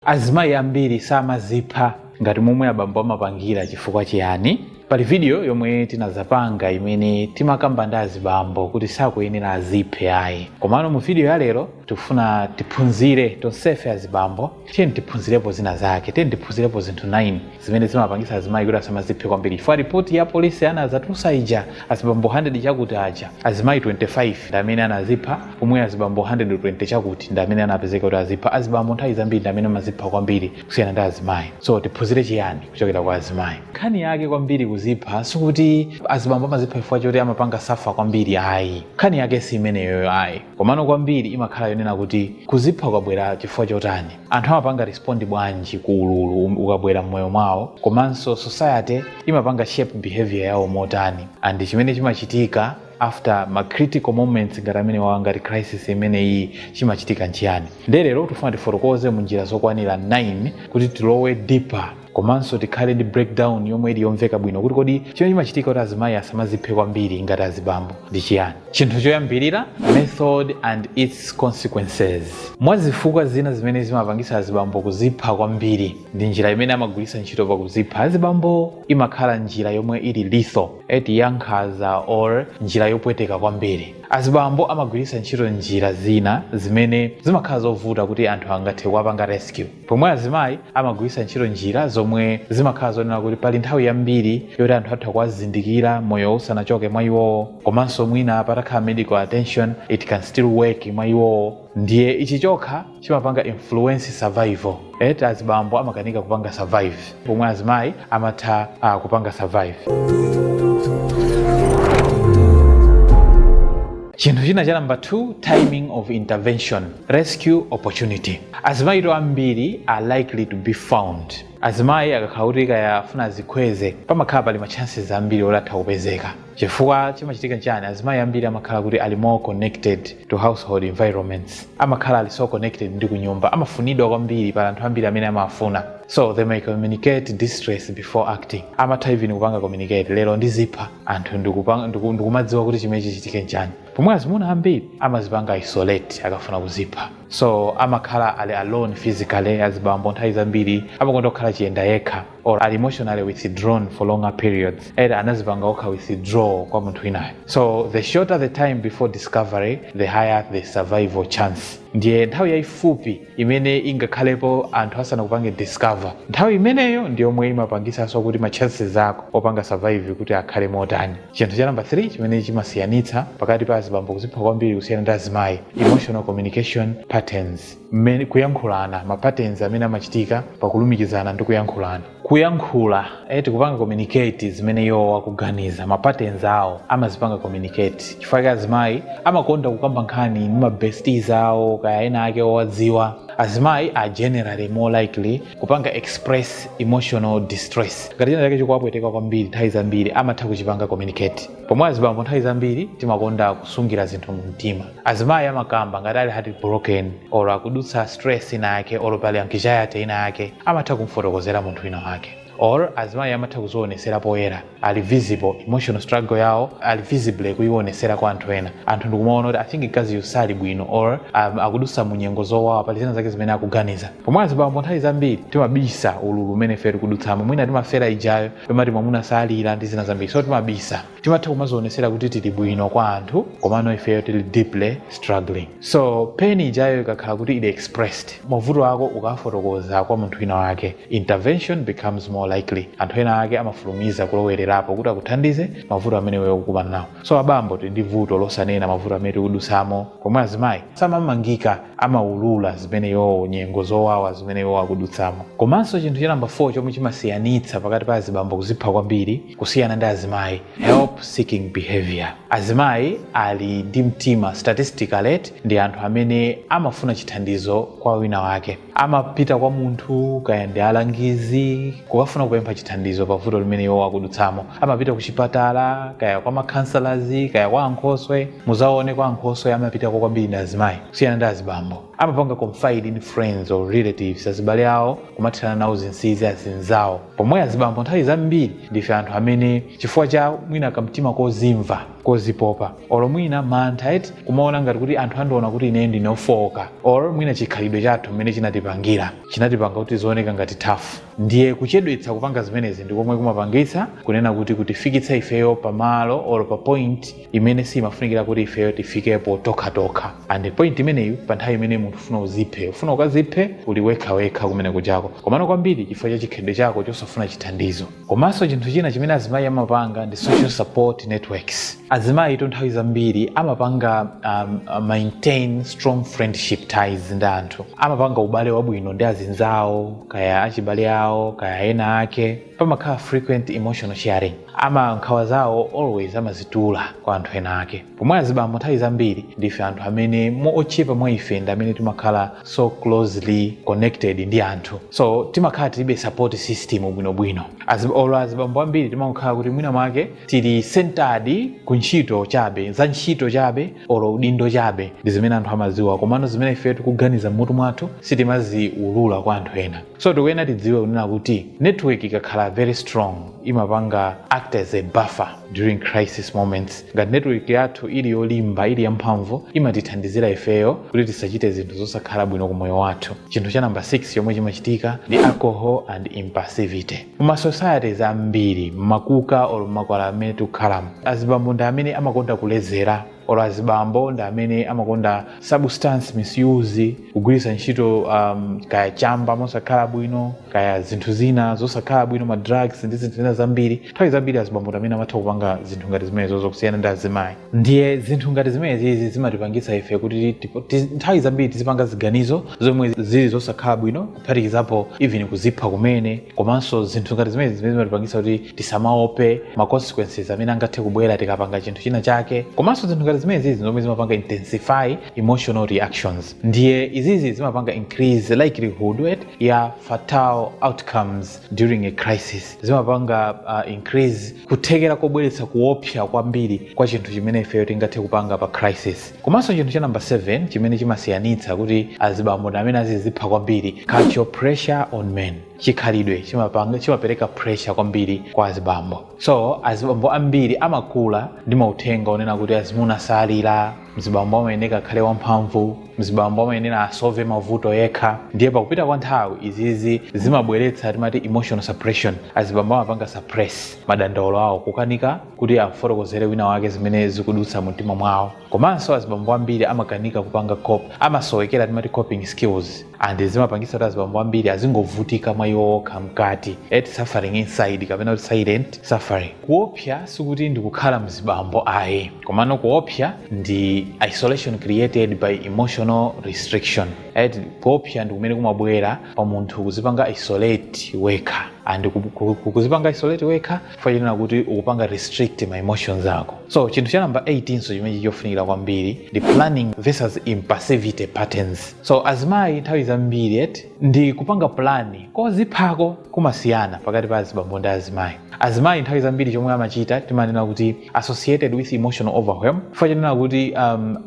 Azimayi ambiri samazipha ngati momwe abambo amapangira chifukwa chiyani. Pali video yomwe tinazapanga imene timakamba ndi azibambo kuti sakuyenera aziphe ayi. Komano mu video ya lero tikufuna tiphunzire tonsefe azibambo, tiyeni tiphunzirepo zina zake, tiyeni tiphunzirepo zinthu 9 zimene zimapangisa azimayi kuti asamaziphe kwambiri. Fa report ya polisi anazatulutsa ija azibambo 100 chakuti aja, azimayi 25 ndi amene anazipha, pomwe azibambo 120 chakuti ndi amene anapezeka kuti azipha. Azibambo nthawi zambiri ndi amene amazipha kwambiri kusiyana ndi azimayi. So tiphunzire chiyani kuchokera kwa azimayi? Nkhani yake kwambiri kuzipha sikuti azibambo amazipha chifukwa choti amapanga safa kwambiri ayi. Nkhani yake si imeneyo ayi. Komano kwambiri imakhala yonena kuti kuzipha kwabwera chifukwa chotani. Anthu amapanga respond bwanji ku ululu ukabwera mmoyo mwawo, komanso society imapanga shape behavior yawo motani. And chimene chimachitika after ma critical moments ngati amene ngati crisis imene iyi chimachitika nchiyani. Lero tifuna tifotokoze mu njira zokwanira 9 kuti tilowe deeper, komanso tikhale ndi breakdown yomwe ili yomveka bwino kuti kodi chimene chimachitika kuti azimayi asamaziphe kwambiri ngati azibambo ndi chiyani. Chinthu choyambirira, method and its consequences. Mwazifukwa zina zimene zimapangisa azibambo kuzipha kwambiri ndi njira imene amagwiritsa ntchito pa kuzipha. Azibambo imakhala njira yomwe ili lethal, yankhaza or njira yopweteka kwambiri. Azibambo amagwiritsa ntchito njira zina zimene zimakhala zovuta kuti anthu angathe kuwapanga rescue, pomwe azimayi amagwiritsa ntchito njira zomwe zimakhala zonena kuti pali nthawi yambiri yoti anthu atha kuwazindikira moyo usanachoke mwa iwowo, komanso mwina patakhala medical attention it can still work mwa iwowo. Ndiye ichi chokha chimapanga influence survival. Azibambo amakanika kupanga survive, pomwe azimayi amatha kupanga survive. Chinthu china cha number 2, timing of intervention, rescue opportunity. Azimayi ambiri are likely to be found. Azimayi akakhala kuti kayafuna zikweze pamakhala pali machances ambiri oti atha kupezeka. Chifukwa chimachitika nchani, azimayi ambiri amakhala kuti ali more connected to household environments, amakhala ali so connected ndi kunyumba, amafunidwa kwambiri pa anthu ambiri amene amafuna. So they may communicate distress before acting. Amatha even kupanga communicate, lero ndizipha anthu ndikumadziwa kuti chimene chichitike nchani. Pomwe azimuna ambiri amazipanga isolate akafuna kuzipha. So amakhala ali alone physically. Azibambo nthawi zambiri amakonda kukhala chiyenda yekha or are emotionally withdrawn for longer periods. Anazipanga okha withdraw kwa munthu inayo. So the shorter the time before discovery, the higher the survival chance. Ndiye nthawi yayifupi imene ingakhalepo anthu asana kupange discover, nthawi imeneyo ndiyo mwe imapangisa so kuti ma chances zako opanga survive kuti akhale motani. Chinthu cha number 3 chimene chimasiyanitsa pakati pa azibambo kuzipha kwambiri kusiyana ndi azimayi, emotional communication patterns. Kuyankhulana, ma patterns amene amachitika pakulumikizana ndi kuyankhulana. Kuyankhula, kupanga communicate zimene iwo akuganiza, ma patterns awo amazipanga communicate. Chifukwa azimayi amakonda kukamba nkhani ndi ma besties awo kaya ena ake owadziwa. Azimayi are generally more likely kupanga express emotional distress. Ngati china chake chikuwapweteka kwambiri nthawi zambiri amatha kuchipanga communicate. Pomwe azibambo nthawi zambiri timakonda kusungira zinthu mu mtima. Azimayi amakamba ngati ali heartbroken or akudutsa stress ina yake or pali anxiety ina yake, amatha kumfotokozera munthu ina wake. Or azimayi amatha kuzionesera poyera, ali visible, emotional struggle yawo ali visible kuionesera kwa anthu ena. Anthu ndikumaona kuti I think kazi yusali bwino or akudutsa munyengo zowawa pali zina zake zimene akuganiza. Pomwe azibambo nthawi zambiri timabisa ululu umene ife tikudutsamo, mwina timafera ijayo pamati mwamuna salira ndi zina zambiri. So timabisa, timatha kumazionesera kuti tili bwino kwa anthu, komano ifeyo tili deeply struggling. So pain ijayo ikakhala kuti ili expressed, mavuto ako ukafotokoza kwa munthu ina wake, intervention becomes more likely. Anthu ena ake amafulumiza kulowererapo kuti akuthandize mavuto amene wewe ukukumana nawo. So abambo ndi vuto losanena mavuto amene tikudutsamo, pomwe azimayi samamangika amaulula zimene yo nyengo zowawa zimene yo akudutsamo. Komanso chinthu cha number 4 chomwe chimasiyanitsa pakati pa azibambo kuzipha kwambiri kusiyana ndi azimayi, help seeking behavior. Azimayi ali ndi mtima statistically ndi anthu amene amafuna chithandizo kwa wina wake. Amapita kwa munthu kaya ndi alangizi kukafuna kupempha chithandizo pa vuto limene yo akudutsamo. Amapita ku chipatala kaya kwa counselors kaya kwa ankhoswe. Muzaone kwa ankhoswe amapita kwa kwambiri ndi azimayi kusiyana ndi azibambo. Amapanga confide in friends or relatives, azibale awo kumathana nawo zinsinsi azinzawo. Pomwe azibambo nthawi zambiri ndife anthu amene chifukwa cha mwina kamtima kozimva kozipopa olo mwina mantha eti kumaona ngati kuti anthu andiona kuti ine ndinofoka olo mwina chikhalidwe chathu mmene chinatipanga kuti zooneka ngati thafu. Ndiye kuchedwetsa kupanga zimenezi ndikomwe kumapangitsa kunena kuti kutifikitsa ifeyo pamalo olo pa point imene simafunikira kuti ifeyo tifikepo tokha. And point imeneyu pa nthawi imene munthu ufuna ukaziphe uli wekha kumene kujako komano kwambiri chifukwa cha chikhalidwe chako chosafuna chithandizo. Komanso chinthu china chimene azimayi amapanga ndi social support networks. Azimayi nthawi zambiri amapanga maintain strong friendship ties ndi anthu, amapanga ubale wabwino ndi azinzawo kaya achibale awo kaya ena ake, pamakhala frequent emotional sharing. Nkhawa zawo always amazitula kwa anthu ena ake. Pomwe azibambo nthawi zambiri ndife anthu amene ochepa mwa ife ndi amene timakhala so closely connected ndi anthu, so timakhala tilibe support system bwinobwino. Azibambo ambiri timakhala kuti mwina mwake tili centered ku ntchito chabe, za ntchito chabe olo udindo chabe ndi zimene anthu amaziwa, komano zimene ife tikuganiza mutu mwathu sitimaziulula kwa anthu ena. So tikuyenera tidziwe kunena kuti network ikakhala very strong imapanga act as a buffer during crisis moments. Ngati network yathu ili yolimba, ili yamphamvu, imatithandizira ifeyo kuti tisachite zinthu zosakhala bwino ku moyo wathu. Chinthu cha number 6 chomwe chimachitika ndi alcohol and impulsivity. Muma societies ambiri, makuka or makwala amene tikukhalamo, azibambo ndi amene amakonda kulezera, olo azibambo ndi amene amakonda substance misuse, kugwiritsa ntchito kaya chamba mosakhala bwino, kaya zinthu zina zosakhala bwino, ma drugs ndi zinthu zina zambiri. Nthawi zambiri azibambo ndi amene amatha kupanga zinthu ngati zimenezo zokusiyana ndi azimayi. Ndiye zinthu ngati zimenezi zimatipangitsa ife kuti nthawi zambiri tizipanga ziganizo zomwe zili zosakhala bwino, kuphatikizapo even kuzipha kumene. Komanso zinthu ngati zimenezi zimatipangitsa kuti tisamaope ma consequences amene angathe kubwera tikapanga chinthu china chake. Komanso zinthu ngati zimenezi zomwe zimapanga intensify emotional reactions. Ndiye izizi zimapanga increase likelihood ya fatal outcomes during a crisis. Zimapanga increase kuthekera kobweretsa kuopsa kwambiri kwa chinthu chimene ifeyo tingathe kupanga pa crisis. Komanso chinthu cha number 7 chimene chimasiyanitsa kuti azibambo ndi amene azizipha kwambiri, cultural pressure on men. Chikhalidwe chimapereka pressure kwambiri kwa azibambo. So azibambo ambiri amakula ndi mauthenga onena kuti azimuna salira, mzibambo amayeneka akhale wamphamvu, mzibambo amayenera asolve mavuto yekha. Ndiye pakupita kwa nthawi izizi zimabweretsa timati emotional suppression. Azibambo amapanga suppress madandaulo awo, kukanika kuti afotokozere wina wake zimene zikudutsa mtima mwawo. Komanso azibambo ambiri amakanika kupanga amasowekera timati coping skills, and zimapangitsa kuti azibambo ambiri azingovutika mwa iwo okha mkati, suffering inside kapena kuti silent suffering. Kuopsa sikuti ndi kukhala mzibambo ayi, komano kuopsa ndi isolation created by emotional restriction. Kuopsa ndi kumene kumabwera pa munthu kuzipanga isolate wekha, and kuzipanga isolate wekha fayina kuti ukupanga restrict my emotions ako. So chinthu cha number 18 so chimene chofunikira kwambiri ndi planning versus impulsivity patterns. So azimayi nthawi zambiri ndi kupanga plani koziphako kumasiyana pakati pa azibambo ndi azimayi. Azimayi nthawi zambiri chomwe amachita timanena kuti associated with emotional overwhelm, fayina kuti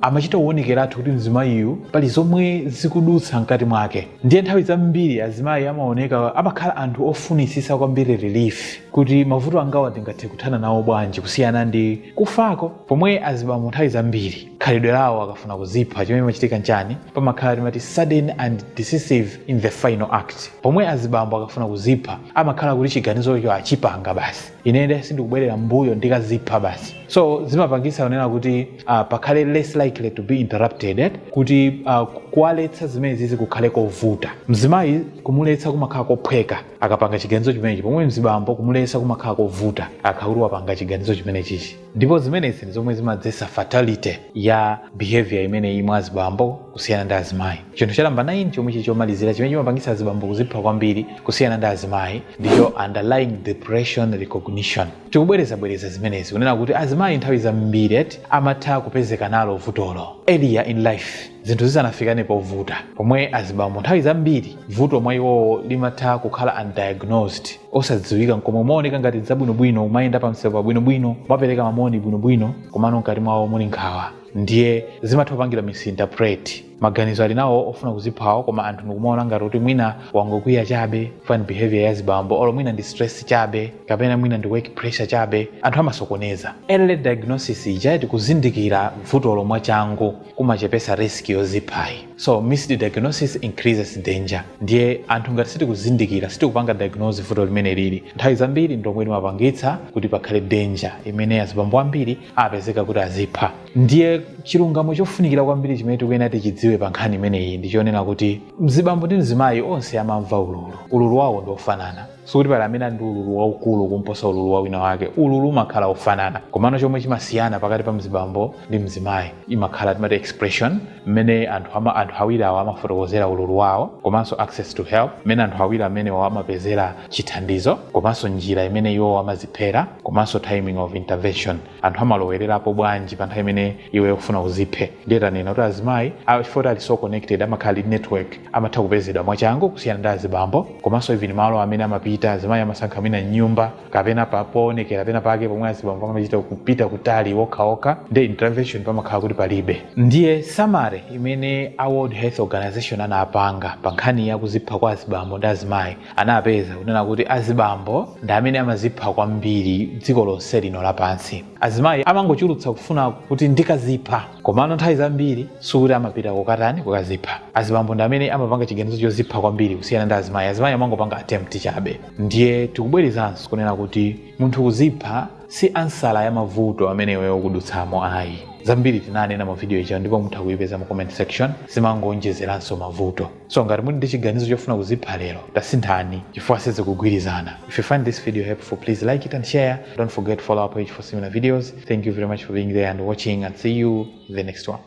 amachita kuonekeratu kuti mzimayiyu pali zomwe zikudutsa mkati mwake. Ndiye nthawi zambiri azimayi amaoneka amakhala anthu ofunisisa kwambiri relief kuti mavuto angawa ndingathe kuthana nawo bwanji kusiyana ndi kufako. Pomwe azibambo nthawi zambiri khalidwe lawo akafuna kuzipha chimene chimachitika nchani, pamakhala timati sudden and decisive in the final act. Pomwe azibambo akafuna kuzipha amakhala kuti chiganizo cho achipanga basi, ine sindikubwerera mbuyo ndikazipha basi. So zimapangitsa kunena kuti pakhale less likely to be interrupted, kuti kuwaletsa zimene zizi kukhale kovuta. Mzimayi kumuletsa kumakhala kophweka akapanga chiganizo chimenechi, pomwe mzibambo kumuletsa kumakhala kovuta akhauri wapanga chiganizo chimene chichi. Ndipo zimenezi ndi zomwe zimadzetsa fatality ya behavior imene imwe azibambo kusiyana ndi azimayi. Chinthu cha namba 9 chomwe chomalizira chimene chimapangitsa azibambo kuzipha kwambiri kusiyana ndi azimayi ndicho underlying depression recognition. Tikubwereza zimenezi kunena kuti azimayi nthawi zambiri amatha kupezeka nalo vutolo earlier in life, zinthu zisanafikane povuta, pomwe azibambo nthawi zambiri vuto mwa iwo limatha kukhala undiagnosed, osadziwika nkomwe. Umaoneka ngati zabwinobwino, umayenda pa msewu bwinobwino, umapereka mamoni bwinobwino, komano mkati mwawo muli nkhawa. ndiye zimathapangira misinterpret maganizo ali nawo ofuna kuziphawo koma anthu ndikumaona ngati kuti mwina wangokwiya chabe fan behavior ya Azibambo olo mwina ndi stress chabe kapena mwina ndi work pressure chabe anthu amasokoneza. Early diagnosis ija tikuzindikira vuto lomwe changu kumachepesa risk yoziphayi. So missed diagnosis increases danger. Ndiye anthu ngati sitikuzindikira sitikupanga diagnose vuto limene lili nthawi zambiri ndomwe limapangitsa kuti pakhale danger imene Azibambo ambiri apezeka kuti azipha. Ndiye chilungamo chofunikira kwambiri chimene tikuyenera tichidziwe pa nkhani imeneyi ndichonena kuti Mzibambo ndi Mzimayi onse amamva ululu wawo ndi ofanana. Sikuti pali amene ndi ululu waukulu kumposa ululu wa wina wake, ululu umakhala ofanana. Komano chomwe chimasiyana pakati pa Mzibambo ndi Mzimayi imakhala timati expression mmene anthu awiri awo amafotokozera ululu wawo, komanso access to help mmene anthu awiri amene amapezera chithandizo, komanso njira imene iwo amaziphera, komanso timing of intervention. Anthu amalowererapo bwanji pa nthawi imene iwe ufuna uziphe. Ndiye tanena kuti Azimayi chifukwa ali so connected amakhala network amatha kupezedwa mwachangu kusiyana ndi Azibambo, komanso even malo amene amapita Azimayi amasankha mwina nyumba kapena papoonekera kapena pake pomwe Azibambo amachita kupita kutali okhaokha ndi intervention pamakhala kuti palibe. Ndiye summary imene a World Health Organization anapanga pa nkhani ya kuzipha kwa Azibambo ndi Azimayi anapeza kunena kuti Azibambo ndi amene amazipha kwambiri dziko lonse lino lapansi. Azimayi amangochulutsa kufuna kuti ndikazipha komano nthawi zambiri sikuti amapita kokatani kukazipha. Azibambo ndi amene amapanga chiganizo chozipha kwambiri kusiyana ndi Azimayi. Azimayi amangopanga attempt chabe. Ndiye tikubwerezanso kunena kuti munthu kuzipha si ansala ya mavuto amene iweyo ukudutsamo ayi. Zambiri tinanena mu video ichi ndipo mutha kuyipeza mu comment section zimangonjezeranso mavuto. So ngati muli ndi chiganizo chofuna kuzipha lero tasinthani chifukwa sizikugwirizana. If you find this video helpful, please like it and share. Don't forget to follow our page for similar videos. Thank you very much for being there and watching, and see you in the next one.